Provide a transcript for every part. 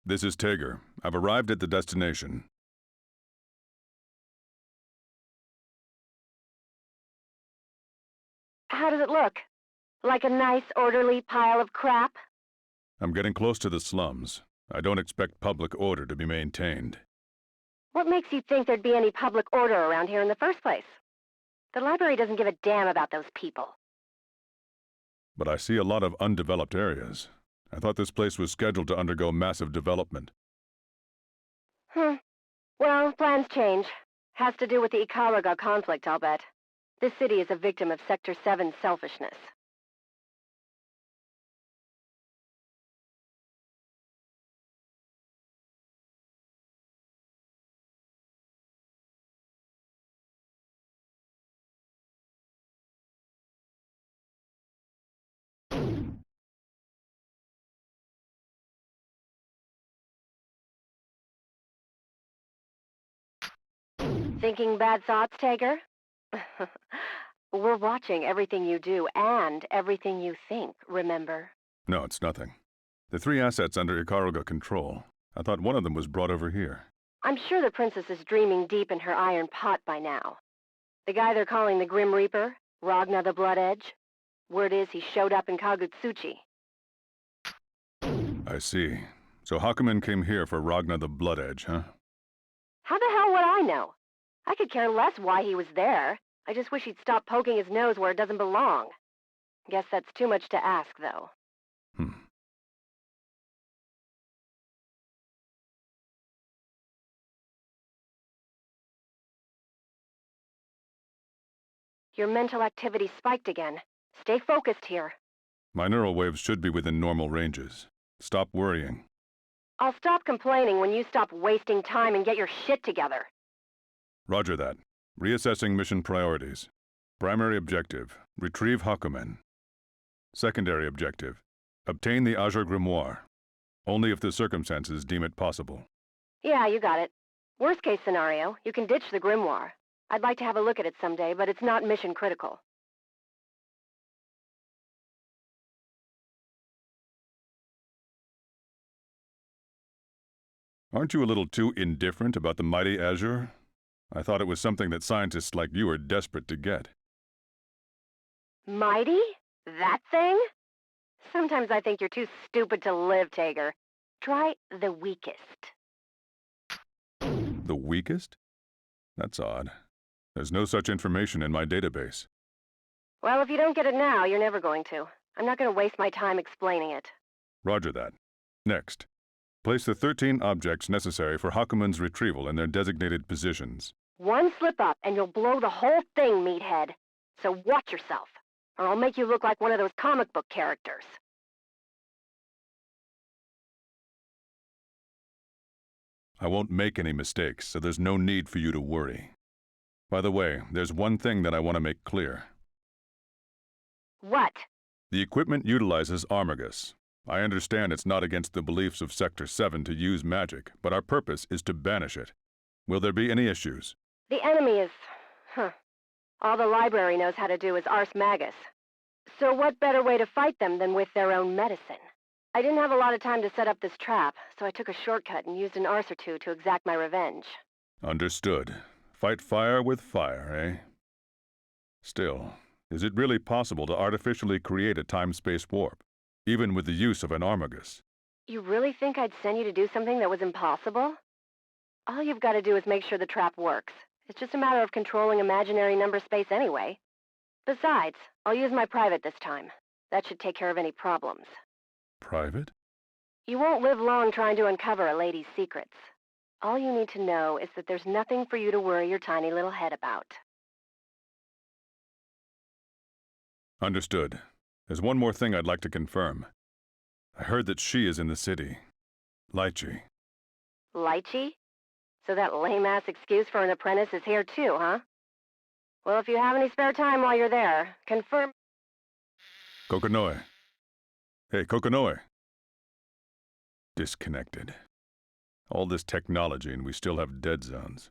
This is Tager. I've arrived at the destination. How does it look? Like a nice, orderly pile of crap? I'm getting close to the slums. I don't expect public order to be maintained. What makes you think there'd be any public order around here in the first place? The library doesn't give a damn about those people. But I see a lot of undeveloped areas. I thought this place was scheduled to undergo massive development. Well, plans change. Has to do with the Ikaruga conflict, I'll bet. This city is a victim of Sector 7's selfishness. Thinking bad thoughts, Tager? We're watching everything you do and everything you think, remember? No, it's nothing. The 3 assets under Ikaruga control. I thought one of them was brought over here. I'm sure the princess is dreaming deep in her iron pot by now. The guy they're calling the Grim Reaper, Ragna the Blood Edge. Word is he showed up in Kagutsuchi. I see. So Hakumen came here for Ragna the Blood Edge, huh? How the hell would I know? I could care less why he was there. I just wish he'd stop poking his nose where it doesn't belong. Guess that's too much to ask, though. Your mental activity spiked again. Stay focused here. My neural waves should be within normal ranges. Stop worrying. I'll stop complaining when you stop wasting time and get your shit together. Roger that. Reassessing mission priorities. Primary objective, retrieve Hakumen. Secondary objective, obtain the Azure Grimoire. Only if the circumstances deem it possible. Yeah, you got it. Worst case scenario, you can ditch the grimoire. I'd like to have a look at it someday, but it's not mission critical. Aren't you a little too indifferent about the mighty Azure? I thought it was something that scientists like you are desperate to get. Mighty? That thing? Sometimes I think you're too stupid to live, Tager. Try the weakest. The weakest? That's odd. There's no such information in my database. Well, if you don't get it now, you're never going to. I'm not going to waste my time explaining it. Roger that. Next. Place the 13 objects necessary for Hakumen's retrieval in their designated positions. One slip up and you'll blow the whole thing, meathead. So watch yourself, or I'll make you look like one of those comic book characters. I won't make any mistakes, so there's no need for you to worry. By the way, there's one thing that I want to make clear. What? The equipment utilizes Armagus. I understand it's not against the beliefs of Sector 7 to use magic, but our purpose is to banish it. Will there be any issues? The enemy is... All the library knows how to do is Ars Magus. So what better way to fight them than with their own medicine? I didn't have a lot of time to set up this trap, so I took a shortcut and used an Ars or two to exact my revenge. Understood. Fight fire with fire, eh? Still, is it really possible to artificially create a time-space warp, even with the use of an Armagus? You really think I'd send you to do something that was impossible? All you've got to do is make sure the trap works. It's just a matter of controlling imaginary number space anyway. Besides, I'll use my private this time. That should take care of any problems. Private? You won't live long trying to uncover a lady's secrets. All you need to know is that there's nothing for you to worry your tiny little head about. Understood. There's one more thing I'd like to confirm. I heard that she is in the city. Lychee. Lychee? So that lame-ass excuse for an apprentice is here too, huh? Well, if you have any spare time while you're there, confirm... Kokonoe. Hey, Kokonoe. Disconnected. All this technology and we still have dead zones.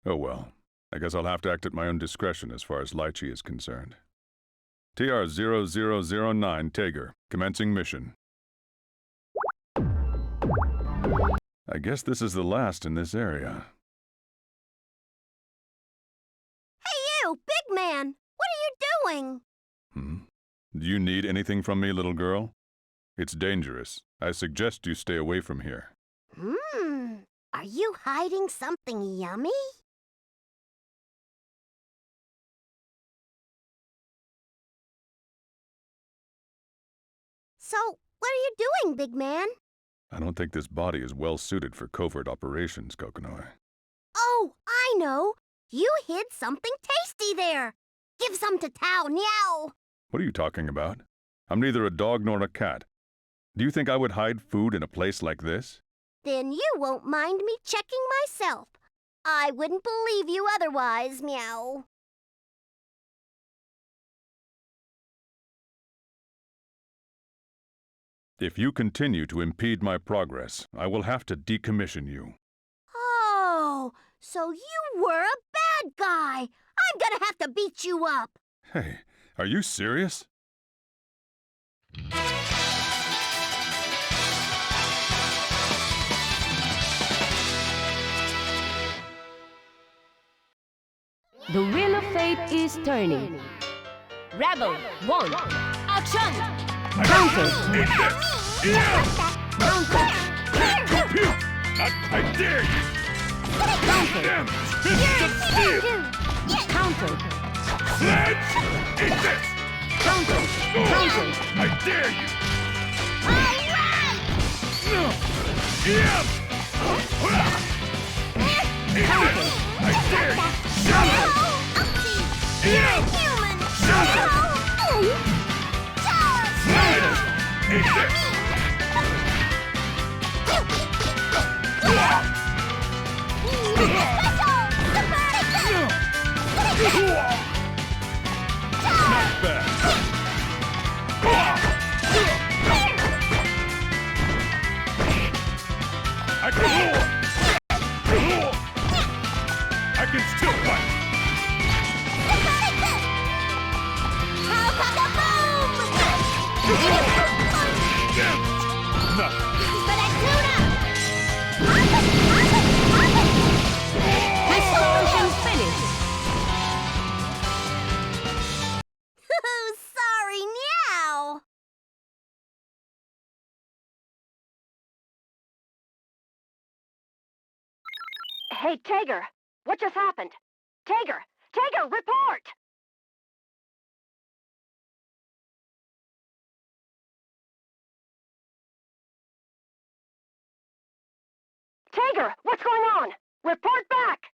Oh well, I guess I'll have to act at my own discretion as far as Lychee is concerned. TR-0009 Tager, commencing mission. I guess this is the last in this area. Hey you, big man! What are you doing? Do you need anything from me, little girl? It's dangerous. I suggest you stay away from here. Are you hiding something yummy? So, what are you doing, big man? I don't think this body is well suited for covert operations, Kokonoe. Oh, I know! You hid something tasty there! Give some to Tao, meow! What are you talking about? I'm neither a dog nor a cat. Do you think I would hide food in a place like this? Then you won't mind me checking myself. I wouldn't believe you otherwise, meow. If you continue to impede my progress, I will have to decommission you. Oh, so you were a bad guy. I'm gonna have to beat you up. Hey, are you serious? The wheel of fate is turning. Rebel 1. Action! Counter! Counter! I dare you! Counter! Fist of steel! Counter! Sledge! Eat this! Counter! Counter! I dare you! Eat this! I dare you! Human! Sledge! Eat this! Not bad. I can still fight. Nothing. Explosion finished! Sorry, meow. Hey, Tager! What just happened? Tager! Tager, report! Tager, what's going on? Report back!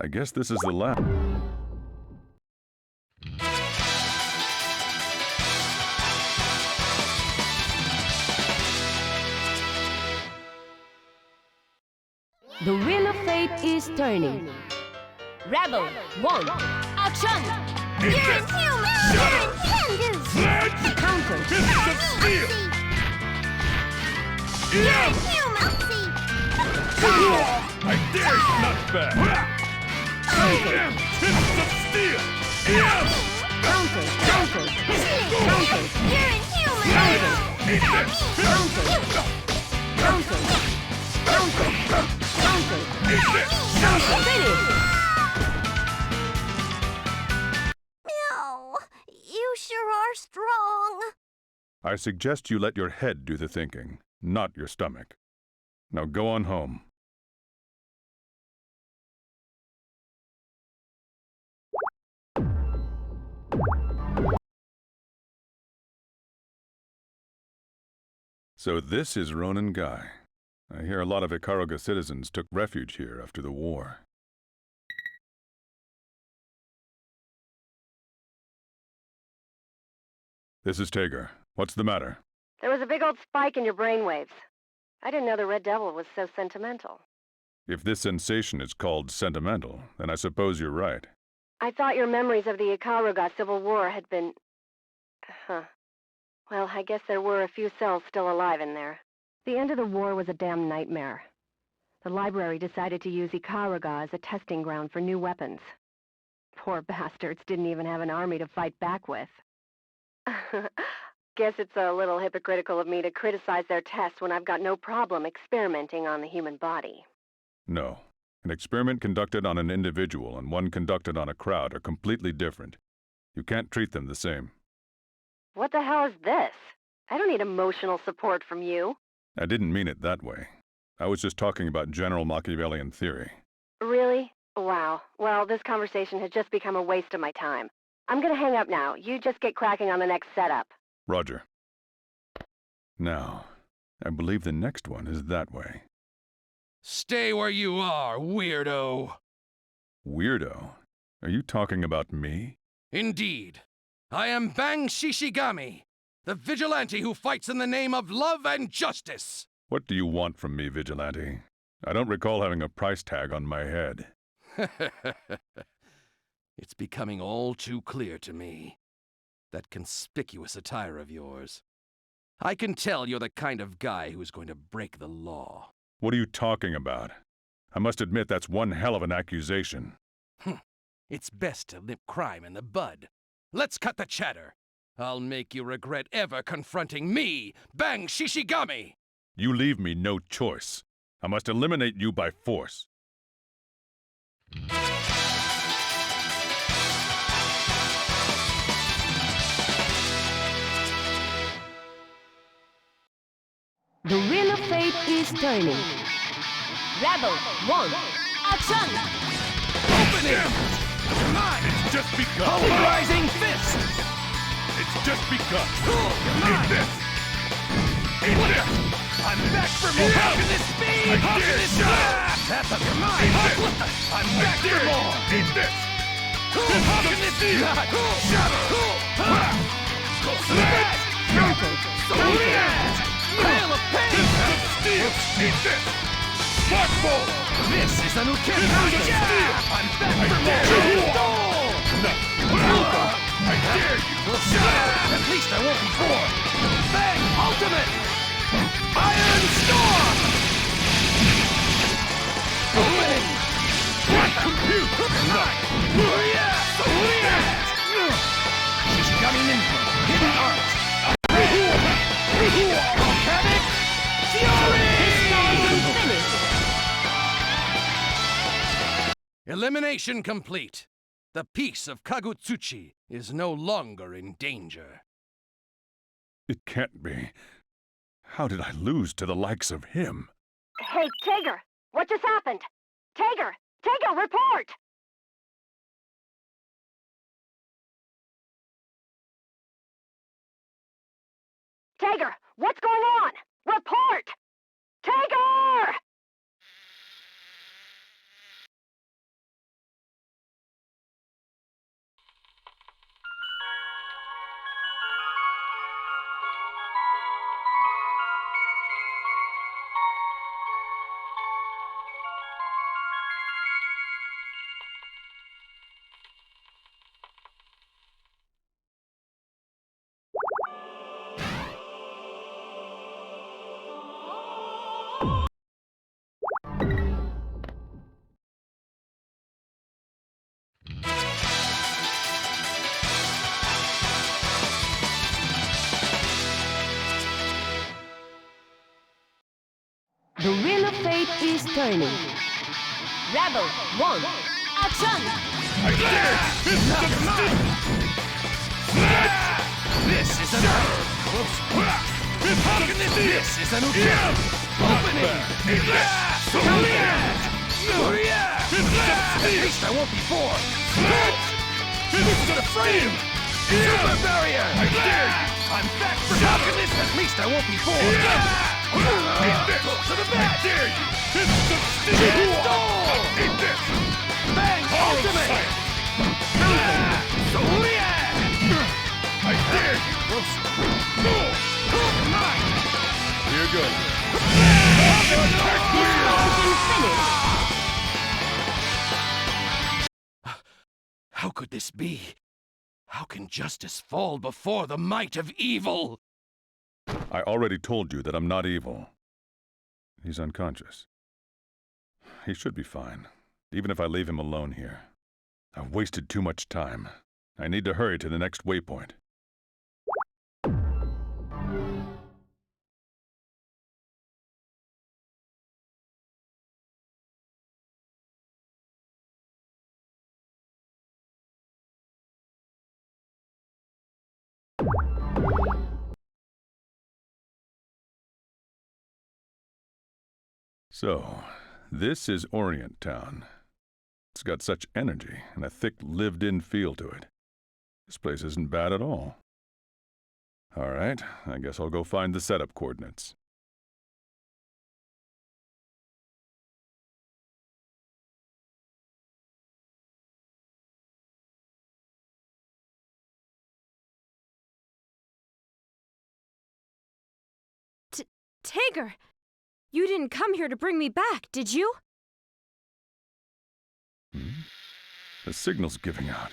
I guess this is the last. The wheel of fate is turning. Rebel 1. Action! Sledge! Counter! Fist of steel! I dare you! Not bad. Fist of steel! Counter! Counter! Counter! Eat this! Counter! Counter! Counter! Counter! Eat this! Finish! Meow. You sure are strong. I suggest you let your head do the thinking, not your stomach. Now go on home. So this is Ronin Guy. I hear a lot of Ikaruga citizens took refuge here after the war. This is Tager. What's the matter? There was a big old spike in your brainwaves. I didn't know the Red Devil was so sentimental. If this sensation is called sentimental, then I suppose you're right. I thought your memories of the Ikaruga Civil War had been... Huh. Well, I guess there were a few cells still alive in there. The end of the war was a damn nightmare. The library decided to use Ikaruga as a testing ground for new weapons. Poor bastards didn't even have an army to fight back with. Guess it's a little hypocritical of me to criticize their tests when I've got no problem experimenting on the human body. No. An experiment conducted on an individual and one conducted on a crowd are completely different. You can't treat them the same. What the hell is this? I don't need emotional support from you. I didn't mean it that way. I was just talking about general Machiavellian theory. Really? Wow. Well, this conversation has just become a waste of my time. I'm gonna hang up now. You just get cracking on the next setup. Roger. Now, I believe the next one is that way. Stay where you are, weirdo! Weirdo? Are you talking about me? Indeed. I am Bang Shishigami, the vigilante who fights in the name of love and justice! What do you want from me, Vigilante? I don't recall having a price tag on my head. It's becoming all too clear to me. That conspicuous attire of yours. I can tell you're the kind of guy who's going to break the law. What are you talking about? I must admit that's one hell of an accusation. It's best to nip crime in the bud. Let's cut the chatter. I'll make you regret ever confronting me, Bang Shishigami! You leave me no choice. I must eliminate you by force. The wheel of fate is turning. Rebel 1, action! Open it! Come on! It's just begun. Pulverizing fist! It's just begun. Come on! Eat this. Eat this. I'm back for more! How can this be? How can this be? That's a come on! I'm back for more! Eat this. How can this be? Shatter! Counter. Veil of pain! Eat this. Sparkball. This is a new kick! I'm back for more! No. I dare you. At least I won't be bored! Bang! Ultimate! Iron Storm! Opening! Compute. Shishigami Ninja! Hidden Art! Volcanic Fury! Elimination complete. The peace of Kagutsuchi is no longer in danger. It can't be. How did I lose to the likes of him? Hey, Tager! What just happened? Tager! Tager, report! Tager, what's going on? Report! Tager! The wheel of fate is turning. Rebel 1, action! I dare you. This is an This is a new kill! Opening! At least I won't be bored! This is the frame! Super barrier! I dare you. I'm back for this! At least I won't be bored! Eat this. To the back! I dare you. Eat this. Bang! Ultimate! I dare you. Come on! go. Explosion finished. How could this be? How can justice fall before the might of evil? I already told you that I'm not evil. He's unconscious. He should be fine, even if I leave him alone here. I've wasted too much time. I need to hurry to the next waypoint. So, this is Orient Town. It's got such energy and a thick, lived-in feel to it. This place isn't bad at all. All right, I guess I'll go find the setup coordinates. Tager! You didn't come here to bring me back, did you? The signal's giving out.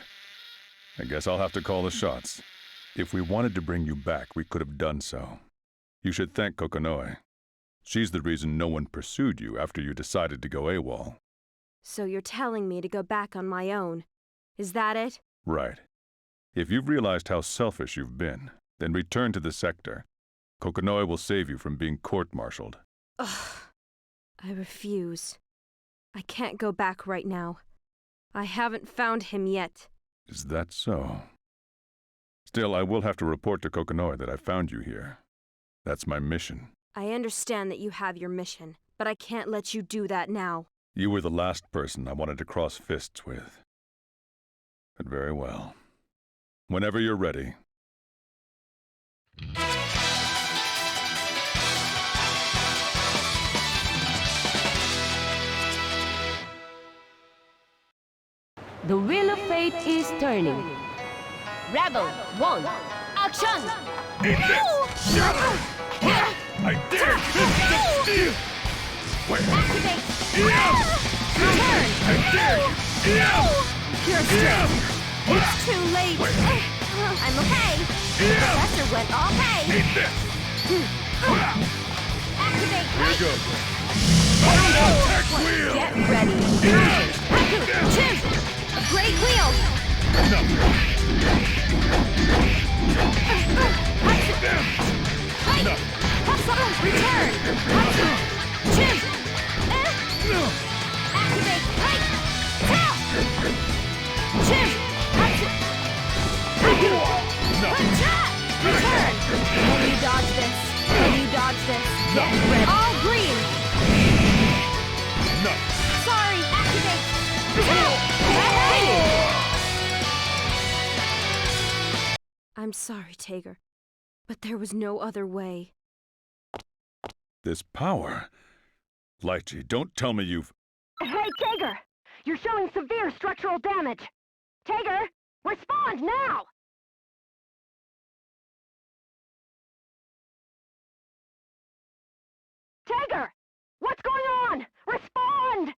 I guess I'll have to call the shots. If we wanted to bring you back, we could have done so. You should thank Kokonoe. She's the reason no one pursued you after you decided to go AWOL. So you're telling me to go back on my own. Is that it? Right. If you've realized how selfish you've been, then return to the sector. Kokonoe will save you from being court-martialed. Ugh. I refuse. I can't go back right now. I haven't found him yet. Is that so? Still, I will have to report to Kokonoe that I found you here. That's my mission. I understand that you have your mission, but I can't let you do that now. You were the last person I wanted to cross fists with. But very well. Whenever you're ready. The wheel of fate is turning. Rebel 1, action! Eat this! Shatter! I dare you to steal! Wait! Activate! Turn! I dare you! Pure strength! It's too late! I'm okay! Professor went all hey! Eat this! Activate! Here you go. Attack wheel! Get ready! Haku! Great wheel! No. No. Return! Chim! Activate! Right! Tell! Chim! No. Return! Can you dodge this? Can you dodge this? Get ready! All green! No. Sorry! Activate! Tell! I'm sorry, Tager, but there was no other way. This power... Lychee, don't tell me you've... Hey, Tager! You're showing severe structural damage! Tager, respond now! Tager! What's going on? Respond!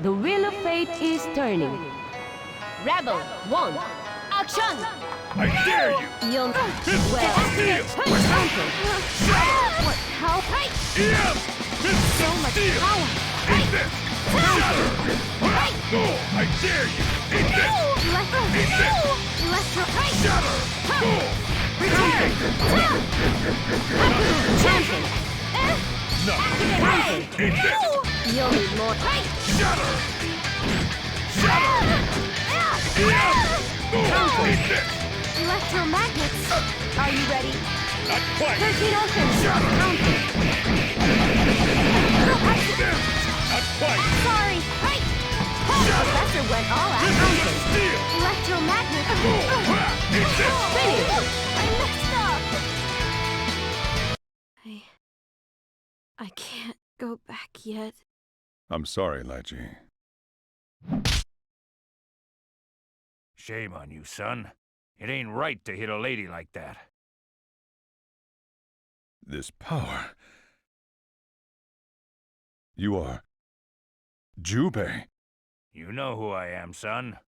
The wheel of fate is turning. Rebel 1, action! I dare you! You'll... Well, What? How? So much power! Eat this! Shatter! Go! I dare you! Eat this! Eat this! Shatter! Go! Return! Champion! No! Eat this! You'll need more. Shatter! Electromagnets. Are you ready? Not quite. 13 open. Counter. Not quite. Sorry. Right. Professor went all out. Steel. Electromagnets. Finish. I messed up. I can't go back yet. I'm sorry, Laichi. Shame on you, son. It ain't right to hit a lady like that. This power... You are... Jubei. You know who I am, son.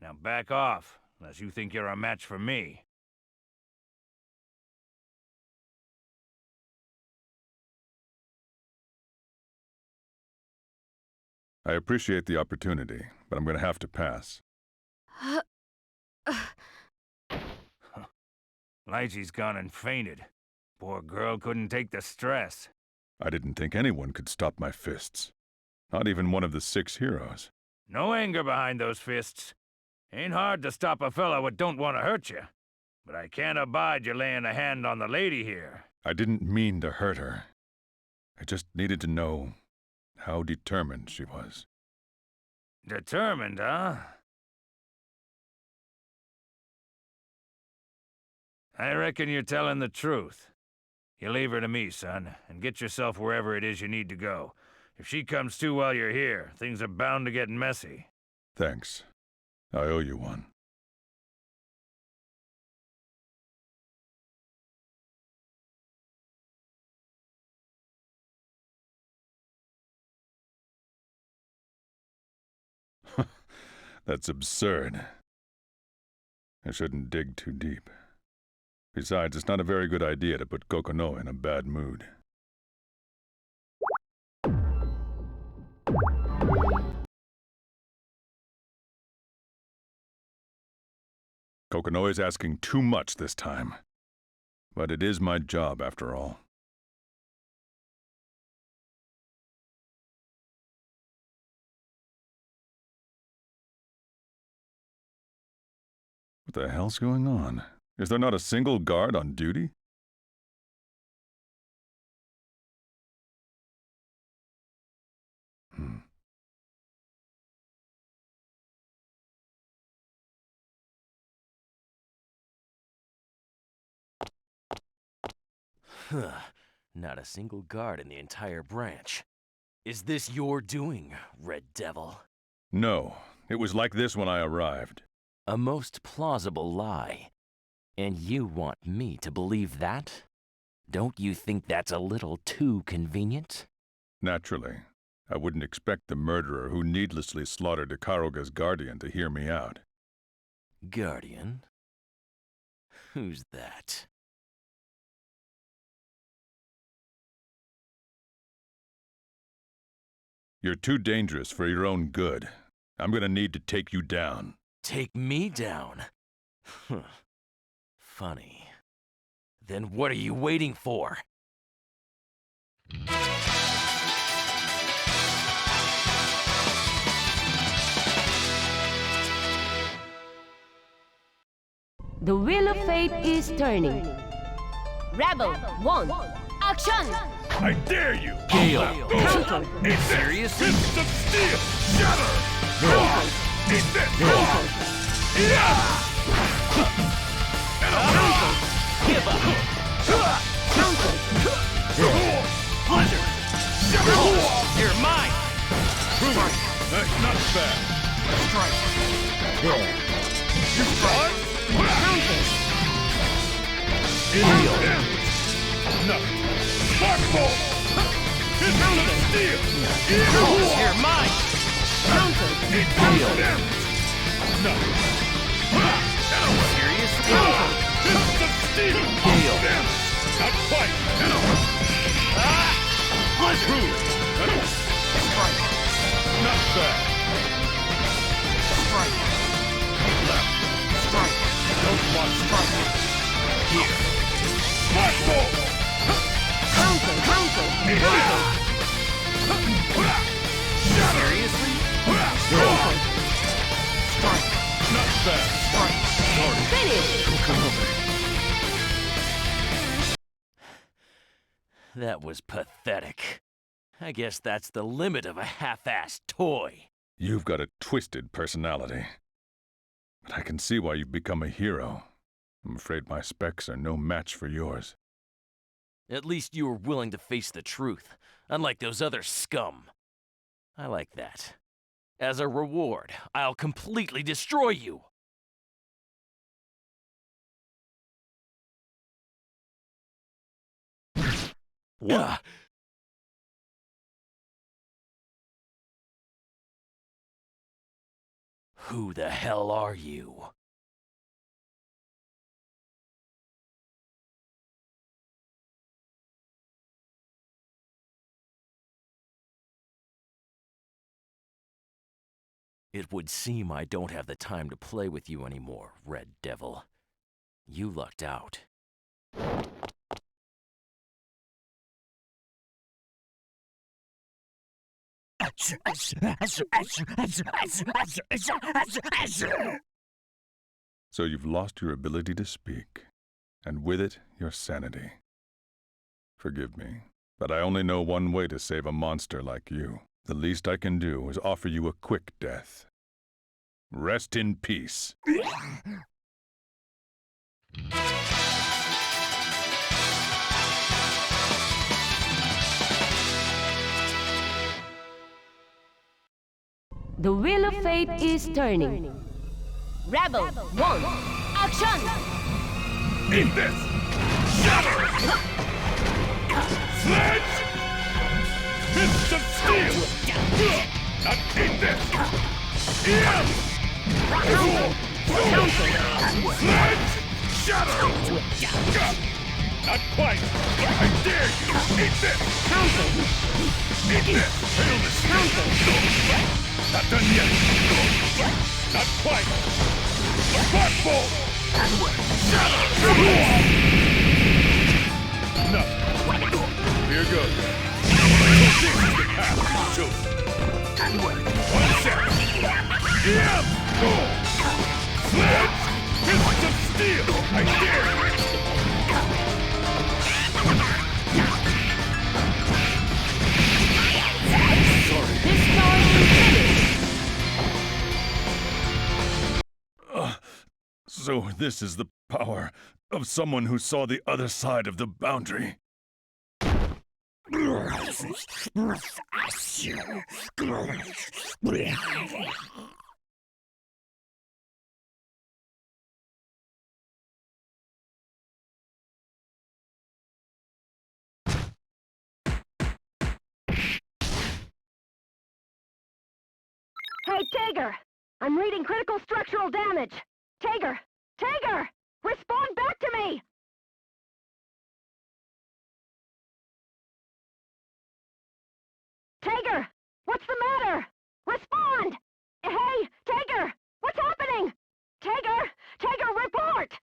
Now back off, unless you think you're a match for me. I appreciate the opportunity, but I'm going to have to pass. Laichi's gone and fainted. Poor girl couldn't take the stress. I didn't think anyone could stop my fists. Not even one of the 6 heroes. No anger behind those fists. Ain't hard to stop a fella what don't want to hurt you. But I can't abide you laying a hand on the lady here. I didn't mean to hurt her. I just needed to know how determined she was. Determined, huh? I reckon you're telling the truth. You leave her to me, son, and get yourself wherever it is you need to go. If she comes to while you're here, things are bound to get messy. Thanks. I owe you one. That's absurd. I shouldn't dig too deep. Besides, it's not a very good idea to put Kokonoe in a bad mood. Kokonoe is asking too much this time. But it is my job, after all. What the hell's going on? Is there not a single guard on duty? Not a single guard in the entire branch. Is this your doing, Red Devil? No, it was like this when I arrived. A most plausible lie. And you want me to believe that? Don't you think that's a little too convenient? Naturally. I wouldn't expect the murderer who needlessly slaughtered Ikaruga's guardian to hear me out. Guardian? Who's that? You're too dangerous for your own good. I'm gonna need to take you down. Take me down? Funny. Then what are you waiting for? The wheel of fate is turning. Rebel 1. Action! I dare you! Gale! Counter! Serious? Fists of steel! Shatter! Counter! Eat this! Counter! Give up! Counter! Under! You're mine! That's not bad. Strike! Counter! Nothing. Sparkball! Fists of steel! You're mine! Counter! Nothing. Serious? Fists of steel! Gale! Not quite! Strike! Not bad. Strike! Left! Strike! Don't want Strike! Here! Sparkball! Counter! Counter! Seriously? Counter! That was pathetic. I guess that's the limit of a half-assed toy. You've got a twisted personality. But I can see why you've become a hero. I'm afraid my specs are no match for yours. At least you were willing to face the truth, unlike those other scum. I like that. As a reward, I'll completely destroy you. What? Who the hell are you? It would seem I don't have the time to play with you anymore, Red Devil. You lucked out. So you've lost your ability to speak, and with it, your sanity. Forgive me, but I only know one way to save a monster like you. The least I can do is offer you a quick death. Rest in peace. The wheel of fate is turning. Rebel 1, action! Eat this! Shatter! Sledge! Fists of steel! Not eat this! Eat! Sledge! Shatter! Not quite! I dare you! Eat this! Eat this! Fail this! Not done yet! Not quite! Sparkball! Shatter! Enough! Here goes. This is the path you've chosen. 1 second. Yeah! Sledge! Fists of steel! I dare you! Sorry. This time you finish. So this is the power of someone who saw the other side of the boundary. Hey, Tager! I'm reading critical structural damage! Tager! Tager! Respond back to me! Tager! What's the matter? Respond! Hey, Tager! What's happening? Tager! Tager, report!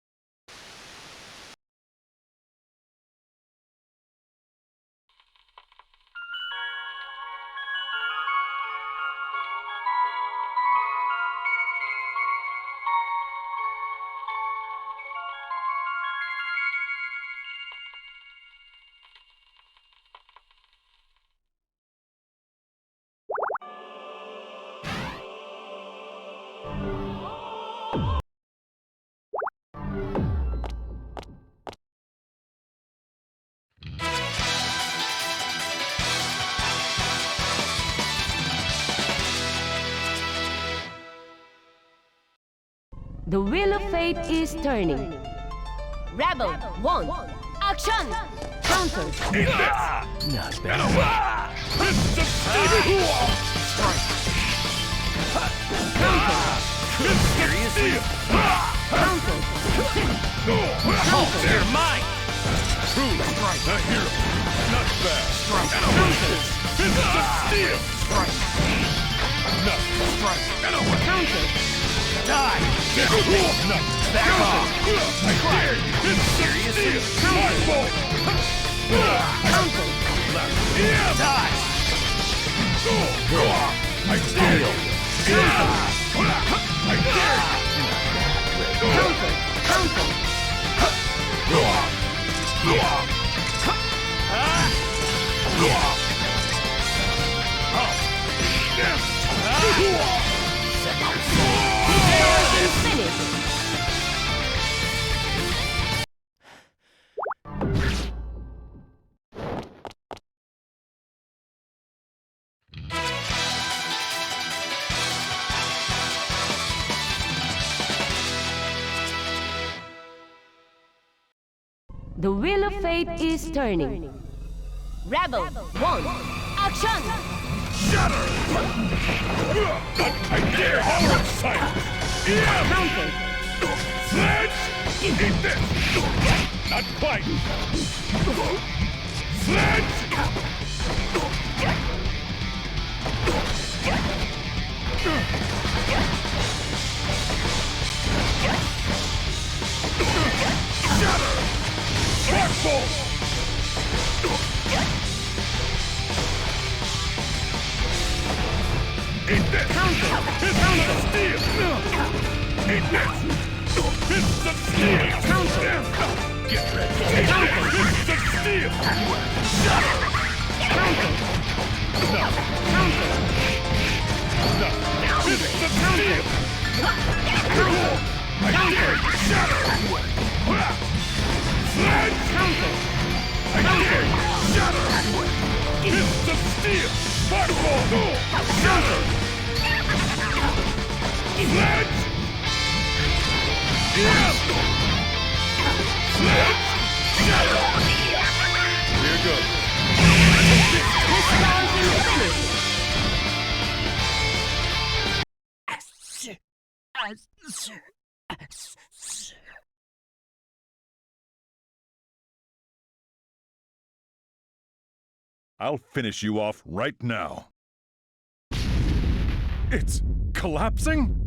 The wheel of fate is turning. Rebel 1, action! Counter. Not bad. Fists of steel! Counter. Seriously? Counter. They're mine! Truly, a hero. Not bad. Fists of steel! Enough. Counter. Die! Enough. Back off! I dare you! Fists of steel! Sparkball! Counter. Die! I dare you! I dare you! Counter. Counter. The wheel of fate is turning. Rebel 1, action! Shatter! I dare all of sight! Counter. Sledge! Eat this! Not quite! Sledge! Shatter! Spark bolt! Eat this! Counter. Fist of steel! Eat this! Fist of steel! Counter. Get ready! Fist of steel! Shatter! Counter. No! Counter. No! Fist of steel! I dare you! Shatter! Sledge! Counter. I dare you! Shatter! Fist of steel! Sparkball! Shatter! Sledge! Yes! Sledge! Shatter! Here goes. I'll finish you off right now. It's collapsing?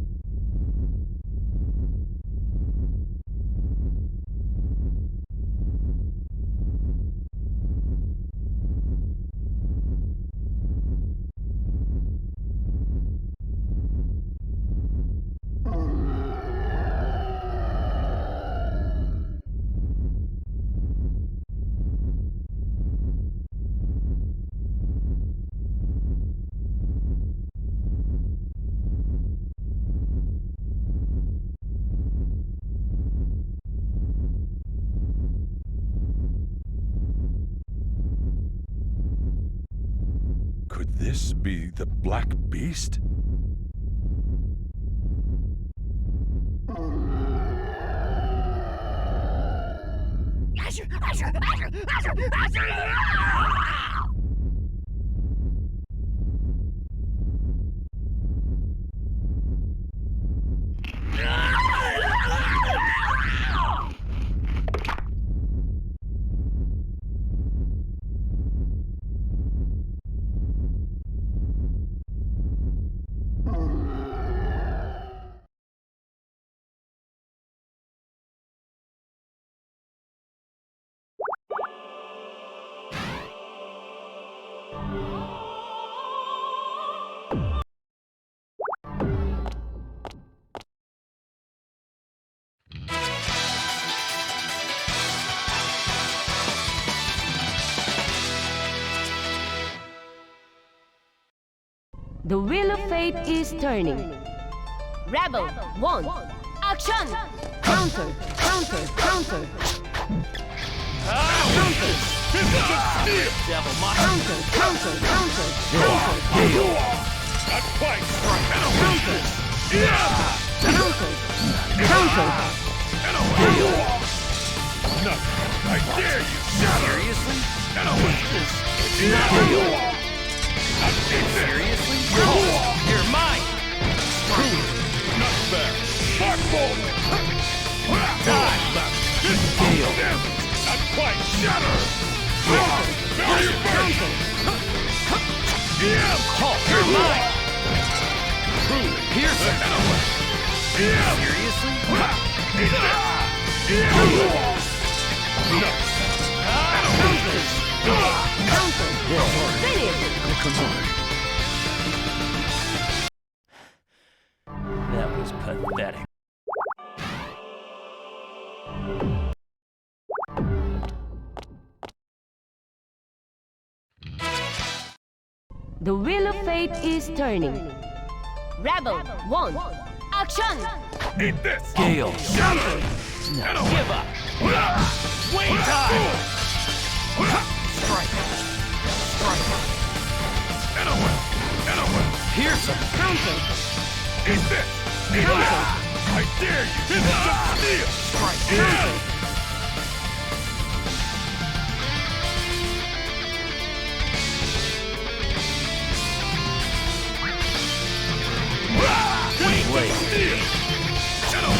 Could this be the Black Beast? The wheel of fate is turning. Rebel 1, action! Counter, counter, counter. Counter. Devil Counter, counter, counter, counter. Not quite! Counter. Counter. Counter. No! I dare you! Shatter! Seriously? Seriously? You're mine! Not fair! Sparkball! Die! Not quite! Shatter! Barrier burst! Halt! You're mine! Pierce it! Seriously? Counter. Finish. That was pathetic. The wheel of fate is turning. Rebel 1, action! Eat this! Gale. Shatter! Give up! Wait time! Strike! Strike! Pierce him! Counter. Eat this! Eat Counter. that! I dare you! Fist of steel! Strike! Counter. Blade.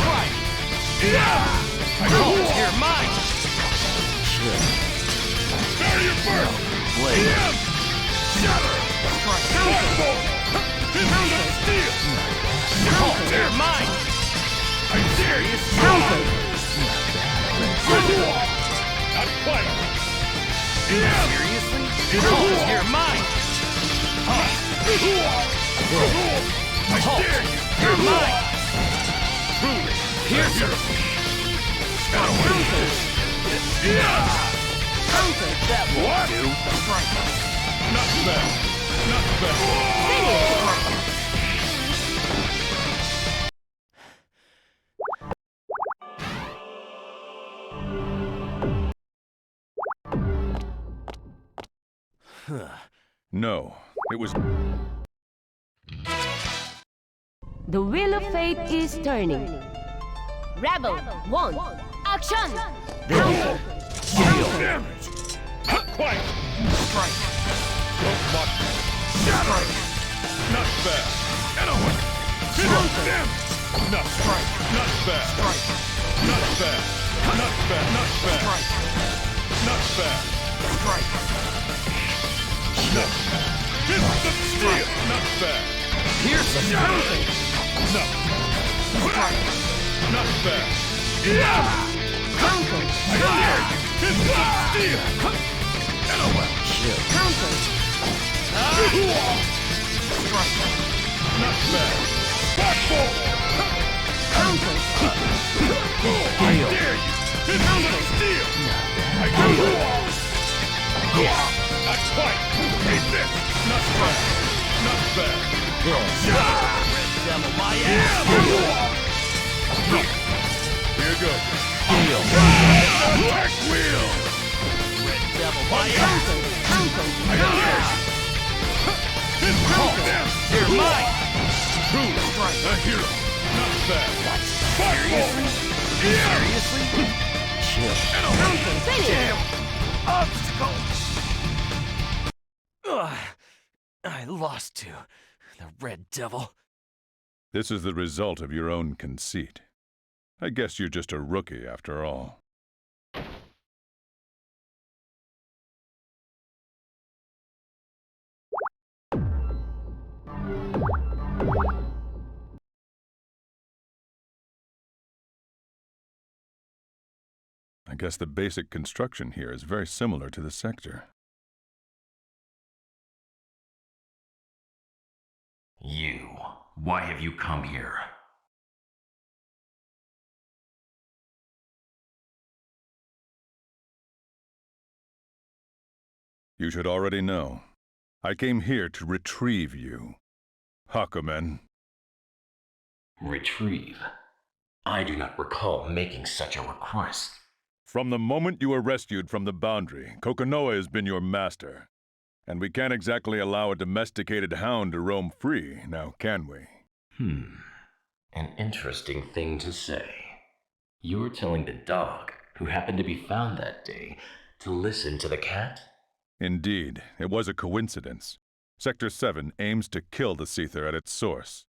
Right. Hold, you're mine. Barrier burst! Blade. Hold, you're mine. I dare you! Not quite! Seriously? Hold, you're mine. Hold, you're mine. Piercer. That won't do. Not bad! Not bad! No, it was... The wheel of fate is turning. Rebel 1. Action! Counter! Damage! Not quite! Strike. Don't mock me! Not bad! Anyway! Damage! Not Strike. Not bad! Strike. Not bad! Not bad! Not bad! Strike. Not bad! Strike. Not bad! Fist of steel! Not bad! Piercer. No! Strike. Not bad! Counter! I dare you! Fist of steel! Anyway! Counter! Strike. Not bad! Backball! Counter! I dare you! Fist of steel! I dare you! Not quite! Hate this! Not bad! Not bad! Red Devil, my ass! Here goes! Attack wheel! Red Devil, my ass! I dare you! Fist of them! You're mine! True! A hero! Not bad! Backball! Seriously? Counter! Finish! Obstacle! Ugh. I lost to the Red Devil. This is the result of your own conceit. I guess you're just a rookie after all. I guess the basic construction here is very similar to the sector. You. Why have you come here? You should already know. I came here to retrieve you. Hakumen. Retrieve? I do not recall making such a request. From the moment you were rescued from the boundary, Kokonoe has been your master. And we can't exactly allow a domesticated hound to roam free, now can we? An interesting thing to say. You're telling the dog, who happened to be found that day, to listen to the cat? Indeed, it was a coincidence. Sector 7 aims to kill the Seether at its source.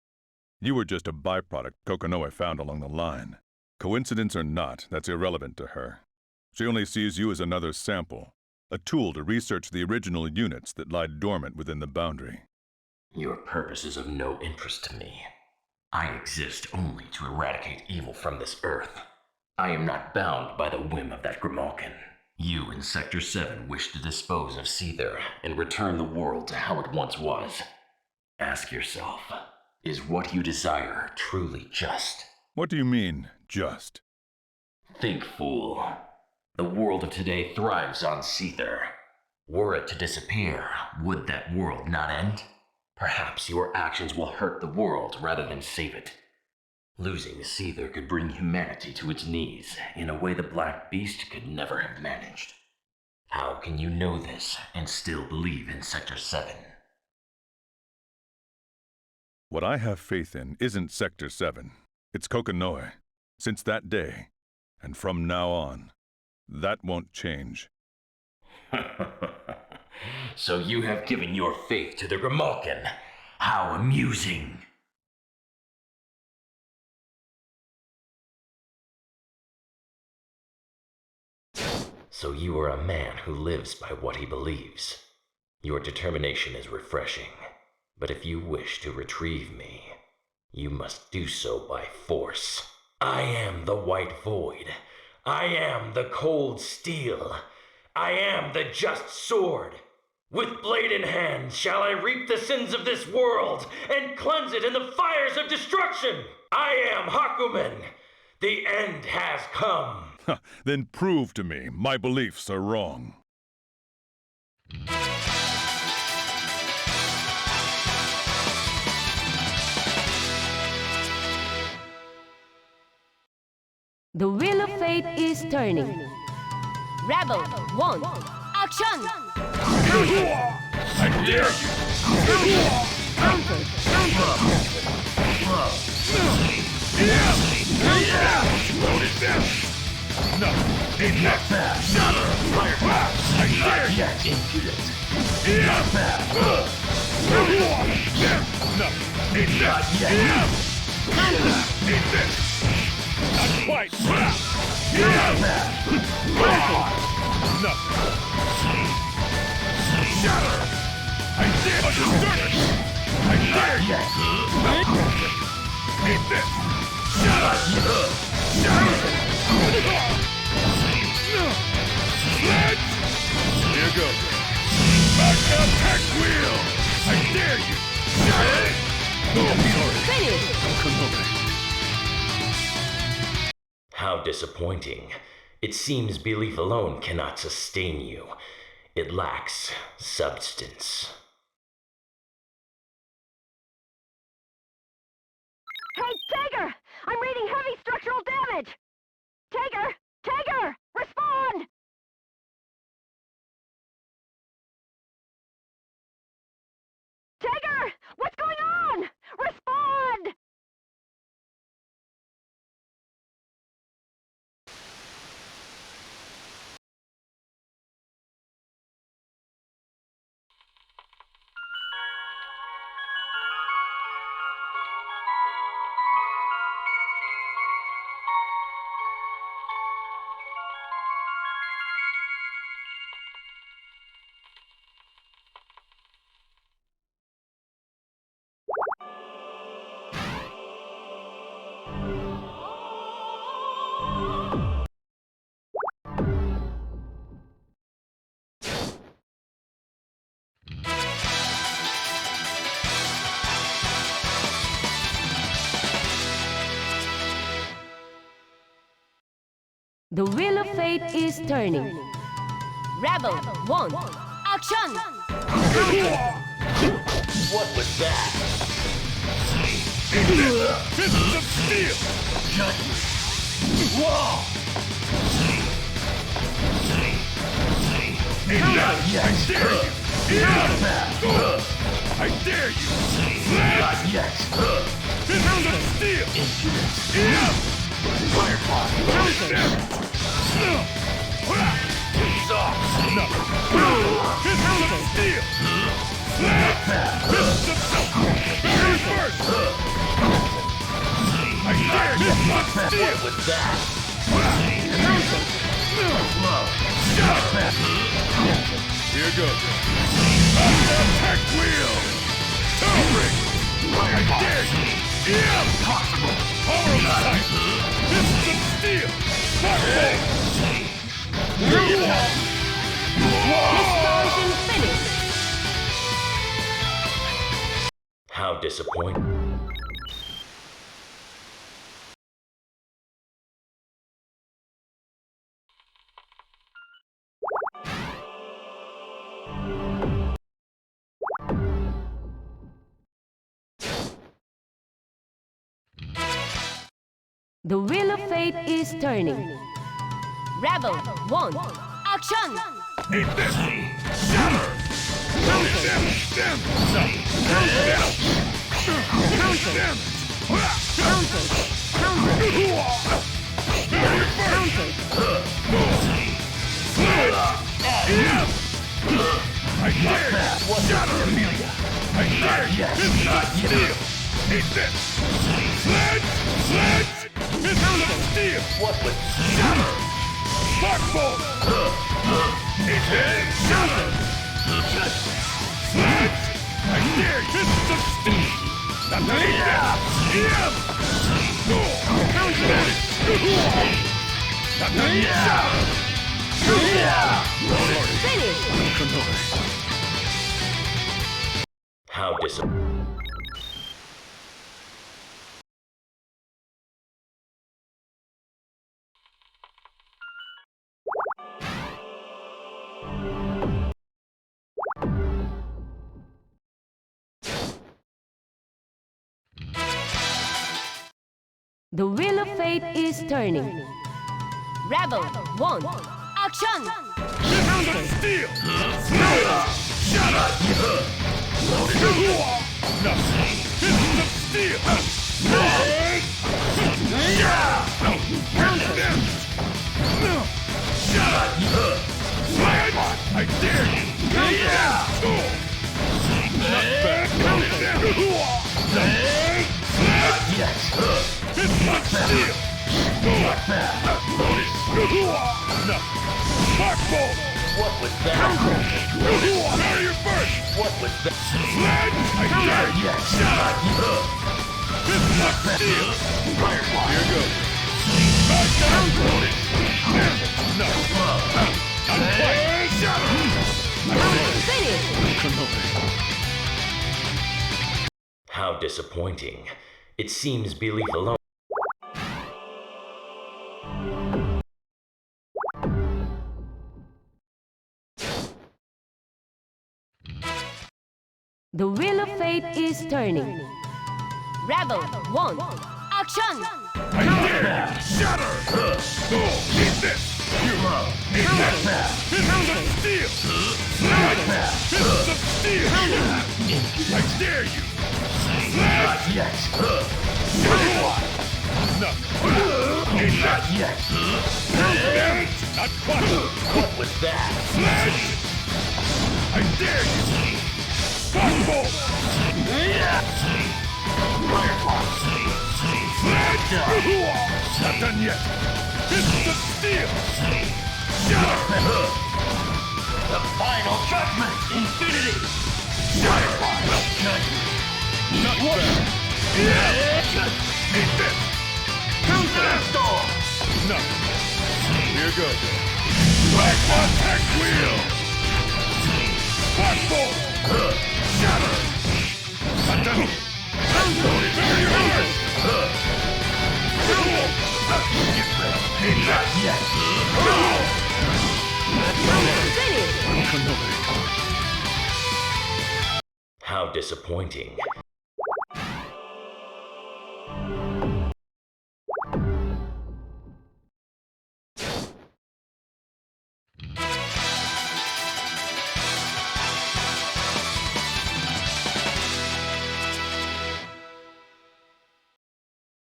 You were just a byproduct Kokonoe found along the line. Coincidence or not, that's irrelevant to her. She only sees you as another sample, a tool to research the original units that lie dormant within the boundary. Your purpose is of no interest to me. I exist only to eradicate evil from this earth. I am not bound by the whim of that Grimalkin. You in Sector 7 wish to dispose of Seether and return the world to how it once was. Ask yourself, is what you desire truly just? What do you mean, just? Think, fool. The world of today thrives on Seether. Were it to disappear, would that world not end? Perhaps your actions will hurt the world rather than save it. Losing Seether could bring humanity to its knees in a way the Black Beast could never have managed. How can you know this and still believe in Sector 7? What I have faith in isn't Sector 7. It's Kokonoe. Since that day, and from now on. That won't change. So you have given your faith to the Grimalkin. How amusing. So you are a man who lives by what he believes. Your determination is refreshing, but if you wish to retrieve me, you must do so by force. I am the White Void. I am the cold steel. I am the just sword. With blade in hand shall I reap the sins of this world and cleanse it in the fires of destruction. I am Hakumen. The end has come. Then prove to me my beliefs are wrong. The wheel of fate is turning. Rebel 1. Action! I dare you! Counter! Loaded them! No! Ain't that bad! I dare you! Not bad! No! Ain't that bad! Ain't this! Not quite! Not bad! Nothing! Shatter! I dare you! I dare you! Ain't this! Shatter! Sledge! Here goes. Back attack wheel! I dare you! Finish! How disappointing. It seems belief alone cannot sustain you. It lacks substance. Hey, Tiger! I'm reading heavy structural damage! Tiger! Tiger! Respond! Tiger! What's going on? Respond! The wheel of fate is turning. Rebel 1. Action! What was that? Fists of steel! Whoa! I dare you! I dare you! Not yet! Fists of steel! Firefly! No! Fists of steel! Fists of very first! I dare you! Fists of steel! What was that? Here goes. Attack wheel! Toe ring! I dare you! Impossible! Power of sight! Fists of steel! Firebolt! Distortion finish! How disappointing. The wheel of fate is turning. Rebel 1. Action! Eat this! Shatter! Counter! Stem! No! Stem! Counter! Counter! Very first! I dare you! Shatter! I dare you! Fists of steel! Eat this! Sledge! Fists of steel! What was Shatter! Sparkbolt! It's in! Shatter! Sledge! I dare you! Fist of steel! Not to eat that! Yeah! Go! Not to eat that! How disappointing. The wheel of fate is turning. Rebel 1. Action! Steel! Shut up! Nothing! Fist of steel! Shut up! I dare you! Not bad! Fist of steel! Nothing! Sparkbolt! What was that? Barrier first! What was that? Sledge! I dare you! Shut up! Fist of steel! Here goes! Back down! No! I'm fighting! Shut up! How disappointing. It seems belief alone. The wheel of fate is turning. Rebel 1. Action! I dare you! Shatter! Go! Eat this! You eat this! Fist of steel! Sledge! Fist of steel! I dare you! Sledge! Nothing! Eat that! Not quite! What was that? Sledge! I dare you! Sparkbolt! Sledge! Not done yet! Fist of steel! Shatter! The final judgment! Infinity! Not bad! Eat this! Nothing! Here goes! Black Tech Wheel! Sparkbolt! Shatter! Not done! Barrier first! How disappointing.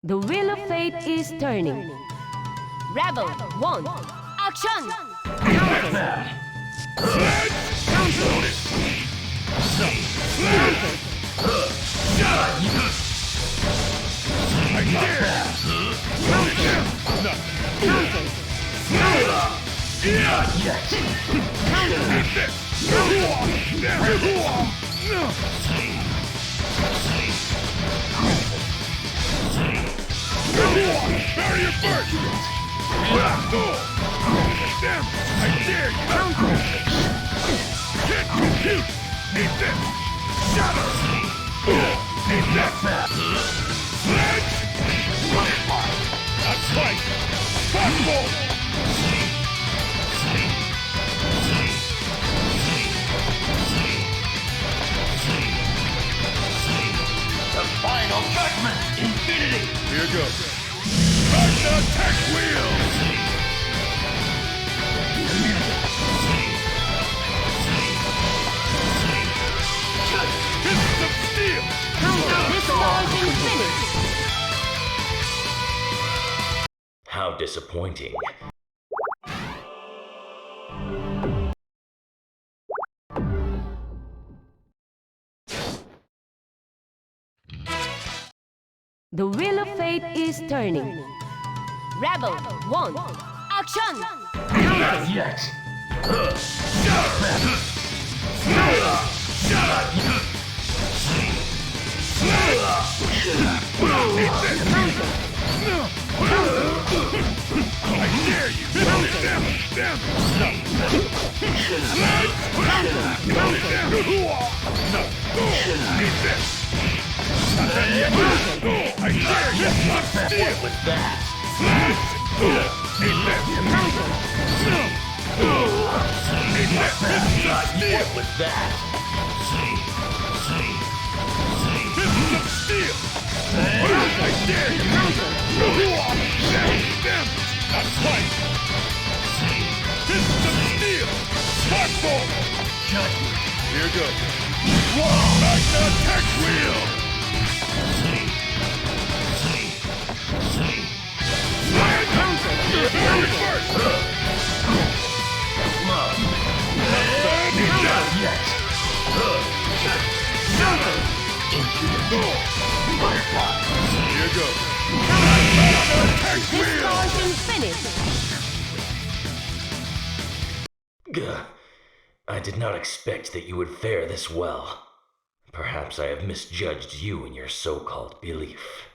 The wheel of fate is turning. Rebel 1. Action! I dare! Barrier first! Go! Damn! I dare you! Can't compute! Eat this! Shatter! Eat that! Sledge! Not quite! Sparkbolt! The final judgment! Infinity! Here goes! Back the tech wheel! Fist of steel! How disappointing. The wheel of fate is turning. Rebel 1. Action! Not yet. Here goes. Magna Gag Reel! Here goes. Discarding finish. Gah. I did not expect that you would fare this well. Perhaps I have misjudged you and your so-called belief.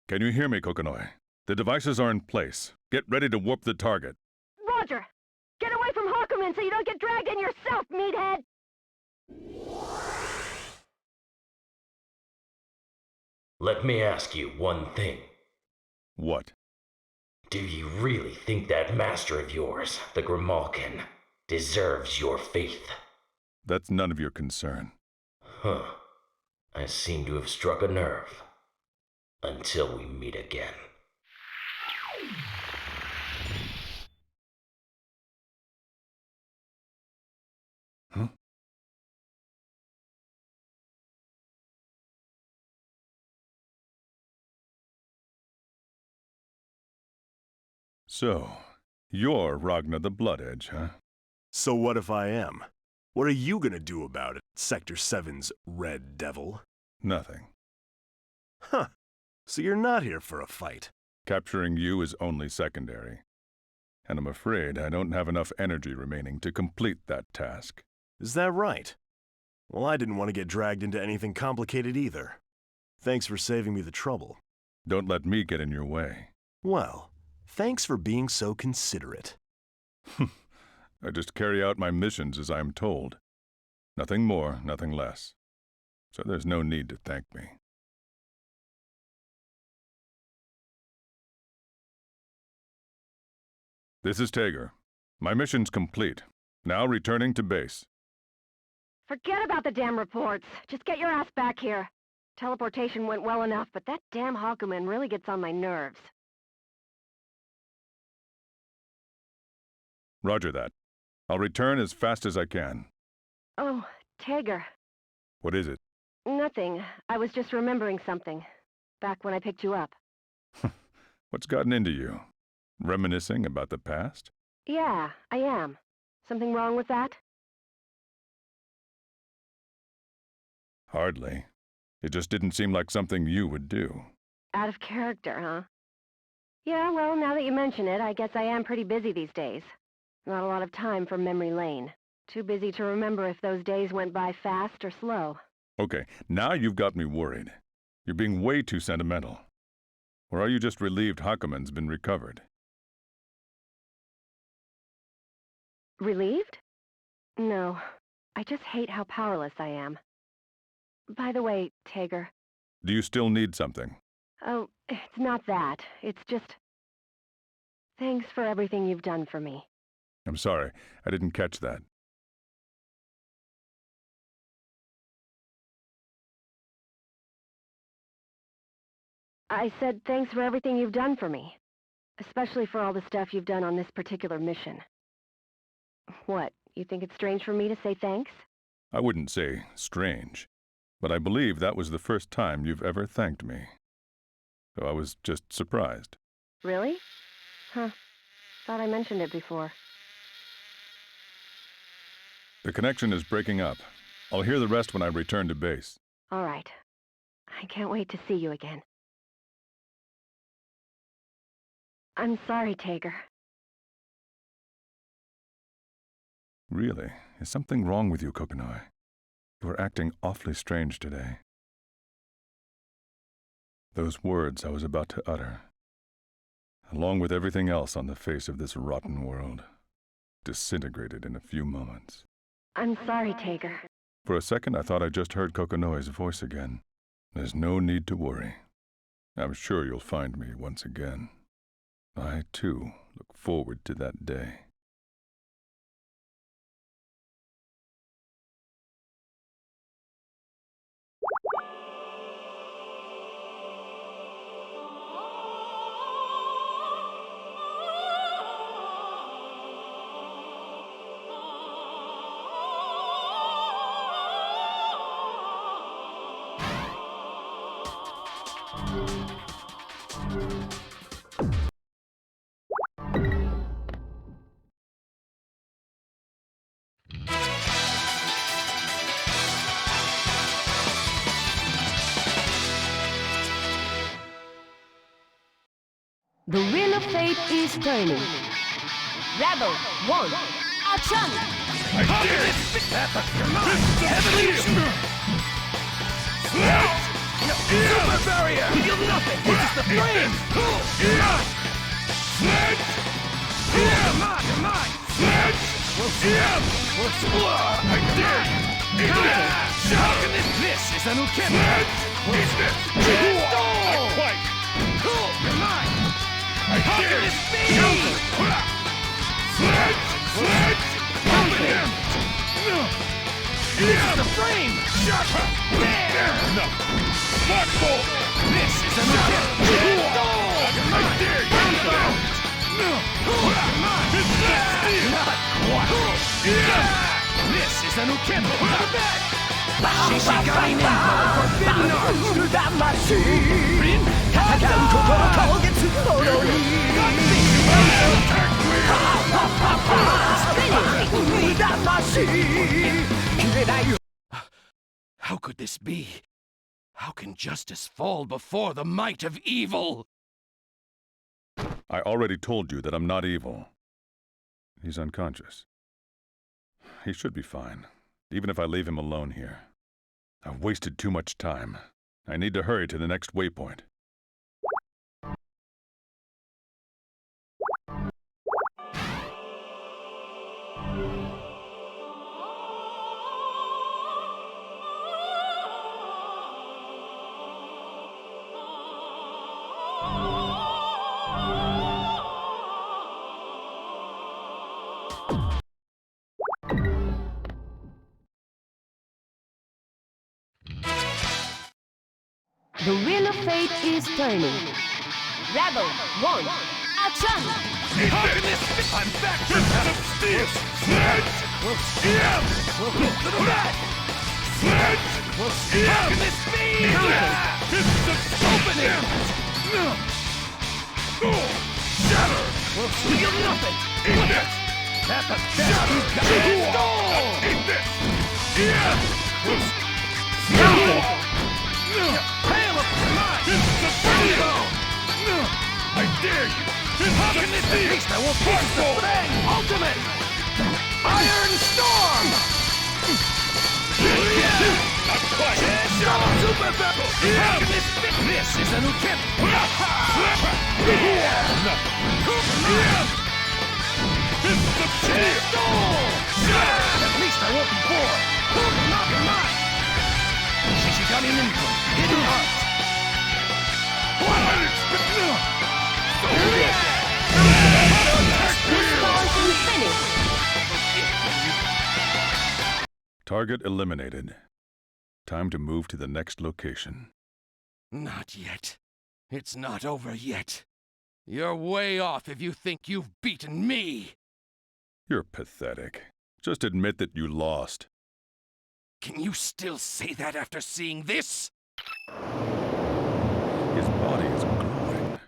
Can you hear me, Kokonoe? The devices are in place. Get ready to warp the target. Roger! Get away from Hakumen so you don't get dragged in yourself, meathead! Let me ask you one thing. What? Do you really think that master of yours, the Grimalkin, deserves your faith? That's none of your concern. Huh. I seem to have struck a nerve. Until we meet again. Huh? So, you're Ragna the Blood Edge, huh? So what if I am? What are you gonna do about it, Sector 7's Red Devil? Nothing. Huh. So you're not here for a fight. Capturing you is only secondary. And I'm afraid I don't have enough energy remaining to complete that task. Is that right? Well, I didn't want to get dragged into anything complicated either. Thanks for saving me the trouble. Don't let me get in your way. Well, thanks for being so considerate. I just carry out my missions as I am told. Nothing more, nothing less. So there's no need to thank me. This is Tager. My mission's complete. Now returning to base. Forget about the damn reports. Just get your ass back here. Teleportation went well enough, but that damn Hakumen really gets on my nerves. Roger that. I'll return as fast as I can. Oh, Tager. What is it? Nothing. I was just remembering something. Back when I picked you up. What's gotten into you? Reminiscing about the past? Yeah, I am. Something wrong with that? Hardly. It just didn't seem like something you would do. Out of character, huh? Yeah, well, now that you mention it, I guess I am pretty busy these days. Not a lot of time for memory lane. Too busy to remember if those days went by fast or slow. Okay, now you've got me worried. You're being way too sentimental. Or are you just relieved Hakumen's been recovered? Relieved? No. I just hate how powerless I am. By the way, Tager. Do you still need something? Oh, it's not that. It's just... Thanks for everything you've done for me. I'm sorry, I didn't catch that. I said thanks for everything you've done for me. Especially for all the stuff you've done on this particular mission. What, you think it's strange for me to say thanks? I wouldn't say strange, but I believe that was the first time you've ever thanked me. So I was just surprised. Really? Huh. Thought I mentioned it before. The connection is breaking up. I'll hear the rest when I return to base. All right. I can't wait to see you again. I'm sorry, Tager. Really? Is something wrong with you, Kokonoe? You are acting awfully strange today. Those words I was about to utter, along with everything else on the face of this rotten world, disintegrated in a few moments. I'm sorry, Tager. For a second, I thought I just heard Kokonoe's voice again. There's no need to worry. I'm sure you'll find me once again. I, too, look forward to that day. The wheel of fate is turning. Rebel 1, action! I dare it! Evolution! Super barrier! Feel nothing! This is the flame! Come on, come on! I dare you! This is an ukemi! Come on! I dare you! This is the frame! There! Blackbolt! This is an ukemi! I dare you! Not quite! This is an ukemi! Shishigami Ninja, Forbidden Art! Rin! How could this be? How can justice fall before the might of evil? I already told you that I'm not evil. He's unconscious. He should be fine, even if I leave him alone here. I've wasted too much time. I need to hurry to the next waypoint. The wheel of fate is turning. Rebel 1, action! I'm back to the steel! To the back! How can this be? Open it! Shatter! Feel nothing! Eat this! That's the best you've got! Eat this! Hail up the mind! I dare you! How can this be? At least I won't push the thing! Ultimate! Iron Storm! Not quite! Super Battle! How can this be? This is a new kid! This is the shield! At least I won't be bored! Not your mind! Shishigami Ninja, Hidden Heart! Target eliminated. Time to move to the next location. Not yet. It's not over yet. You're way off if you think you've beaten me! You're pathetic. Just admit that you lost. Can you still say that after seeing this? His body is glowing.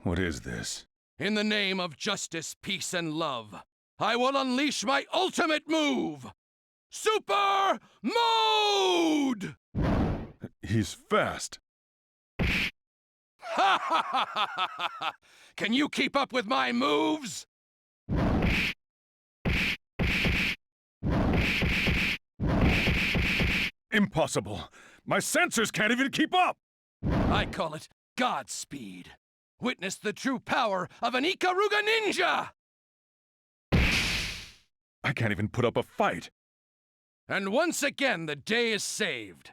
What is this? In the name of justice, peace, and love, I will unleash my ultimate move! Super Mode! He's fast. Can you keep up with my moves? Impossible. My sensors can't even keep up! I call it Godspeed. Witness the true power of an Ikaruga ninja! I can't even put up a fight. And once again, the day is saved.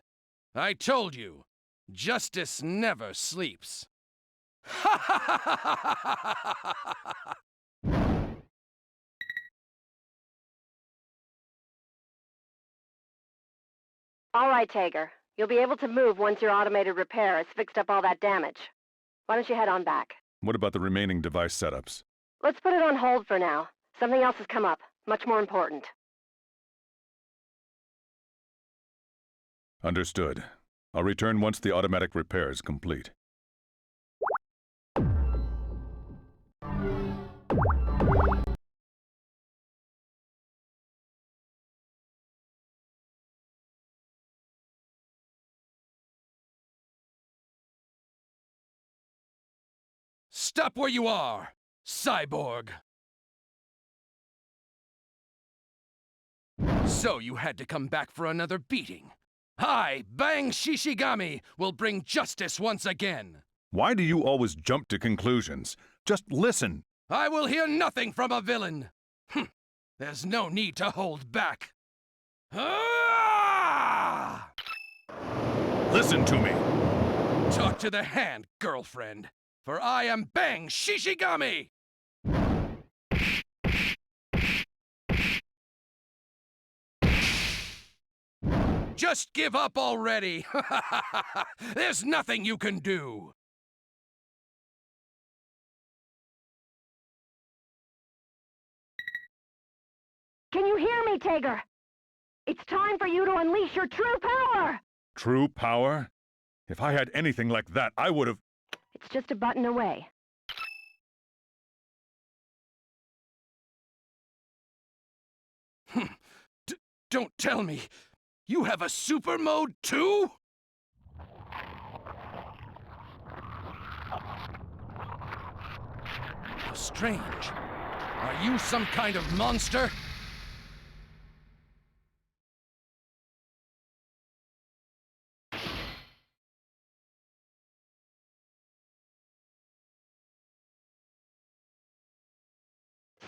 I told you, justice never sleeps. All right, Tager. You'll be able to move once your automated repair has fixed up all that damage. Why don't you head on back? What about the remaining device setups? Let's put it on hold for now. Something else has come up, much more important. Understood. I'll return once the automatic repair is complete. Stop where you are, cyborg! So you had to come back for another beating. I, Bang Shishigami, will bring justice once again. Why do you always jump to conclusions? Just listen. I will hear nothing from a villain. There's no need to hold back. Ah! Listen to me. Talk to the hand, girlfriend, for I am Bang Shishigami! Just give up already! There's nothing you can do! Can you hear me, Tager? It's time for you to unleash your true power! True power? If I had anything like that, I would have... It's just a button away. Don't tell me! You have a super mode too? How strange. Are you some kind of monster?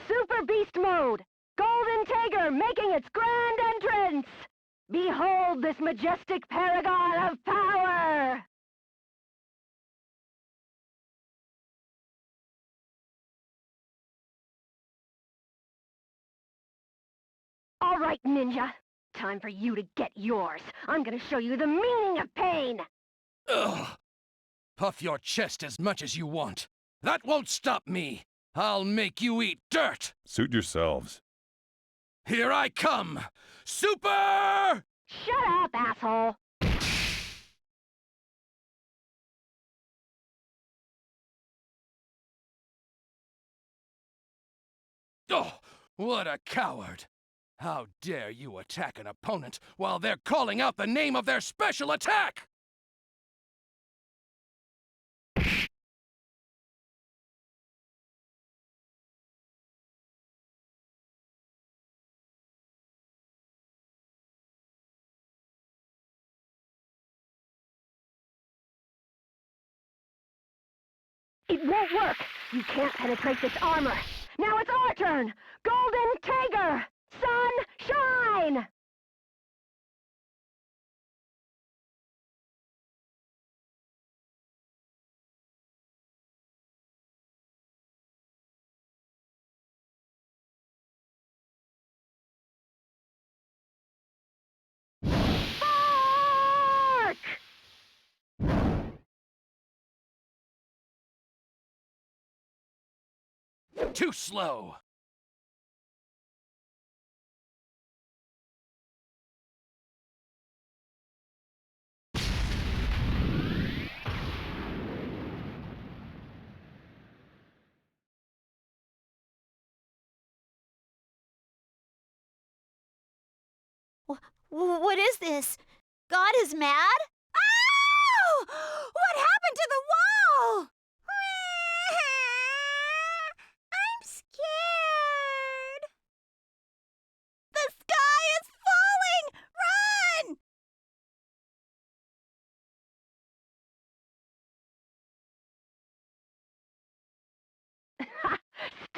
Super Beast Mode! Golden Tager making its grand entrance! Behold this majestic paragon of power! All right, Ninja. Time for you to get yours. I'm gonna show you the meaning of pain! Ugh! Puff your chest as much as you want. That won't stop me! I'll make you eat dirt! Suit yourselves. Here I come! Super! Shut up, asshole! Oh, what a coward! How dare you attack an opponent while they're calling out the name of their special attack! It won't work! You can't penetrate this armor! Now it's our turn! Golden Tager! Sun, shine! Spark! Too slow! What is this? God is mad? Ow! What happened to the wall?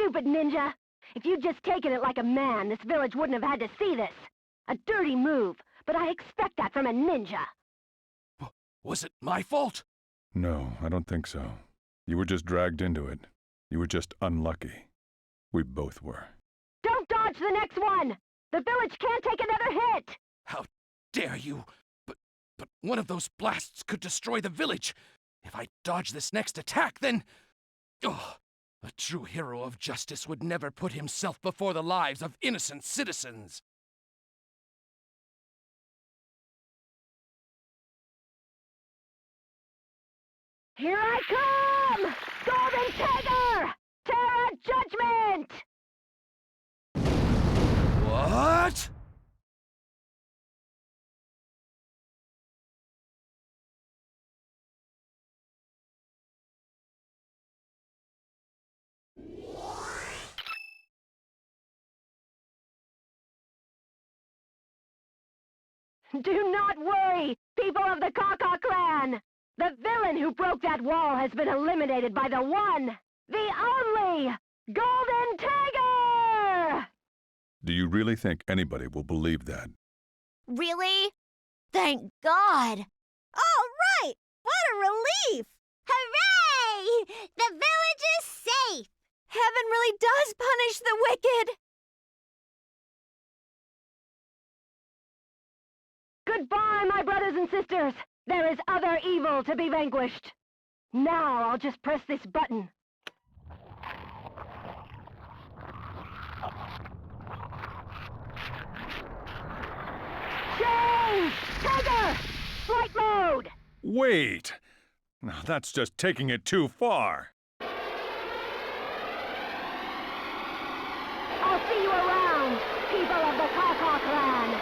stupid ninja! If you'd just taken it like a man, this village wouldn't have had to see this. A dirty move, but I expect that from a ninja. Was it my fault? No, I don't think so. You were just dragged into it. You were just unlucky. We both were. Don't dodge the next one! The village can't take another hit! How dare you! But one of those blasts could destroy the village. If I dodge this next attack, then... Oh, a true hero of justice would never put himself before the lives of innocent citizens. Here I come! Golden Tiger! Terra Judgment! What? Do not worry, people of the Kaka clan! The villain who broke that wall has been eliminated by the one, the only, Golden Tiger! Do you really think anybody will believe that? Really? Thank God! All right! What a relief! Hooray! The village is safe! Heaven really does punish the wicked! Goodbye, my brothers and sisters! There is other evil to be vanquished. Now I'll just press this button. Change! Tiger! Flight mode! Wait! Now that's just taking it too far. I'll see you around, people of the Kaka clan!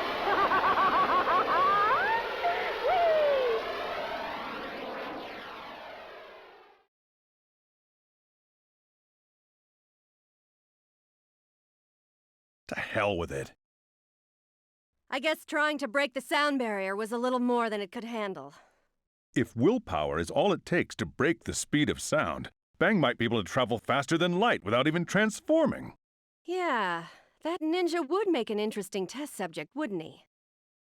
Whee! To hell with it. I guess trying to break the sound barrier was a little more than it could handle. If willpower is all it takes to break the speed of sound, Bang might be able to travel faster than light without even transforming. Yeah, that ninja would make an interesting test subject, wouldn't he?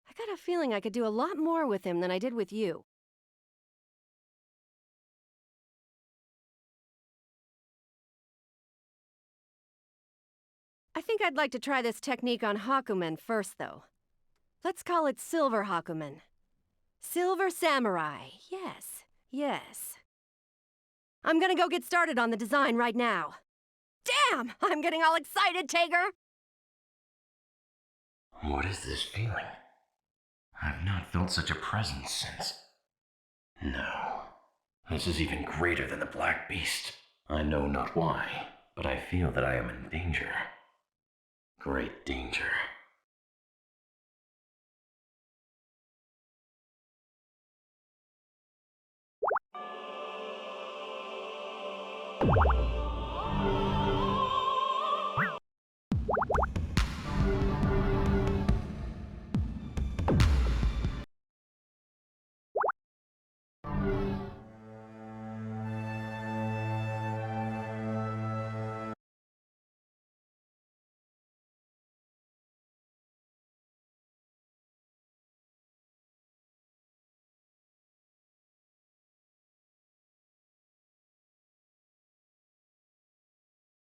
I got a feeling I could do a lot more with him than I did with you. I think I'd like to try this technique on Hakumen first, though. Let's call it Silver Hakumen. Silver Samurai, yes, yes. I'm gonna go get started on the design right now. Damn! I'm getting all excited, Tager! What is this feeling? I've not felt such a presence since... No. This is even greater than the Black Beast. I know not why, but I feel that I am in danger. Great danger.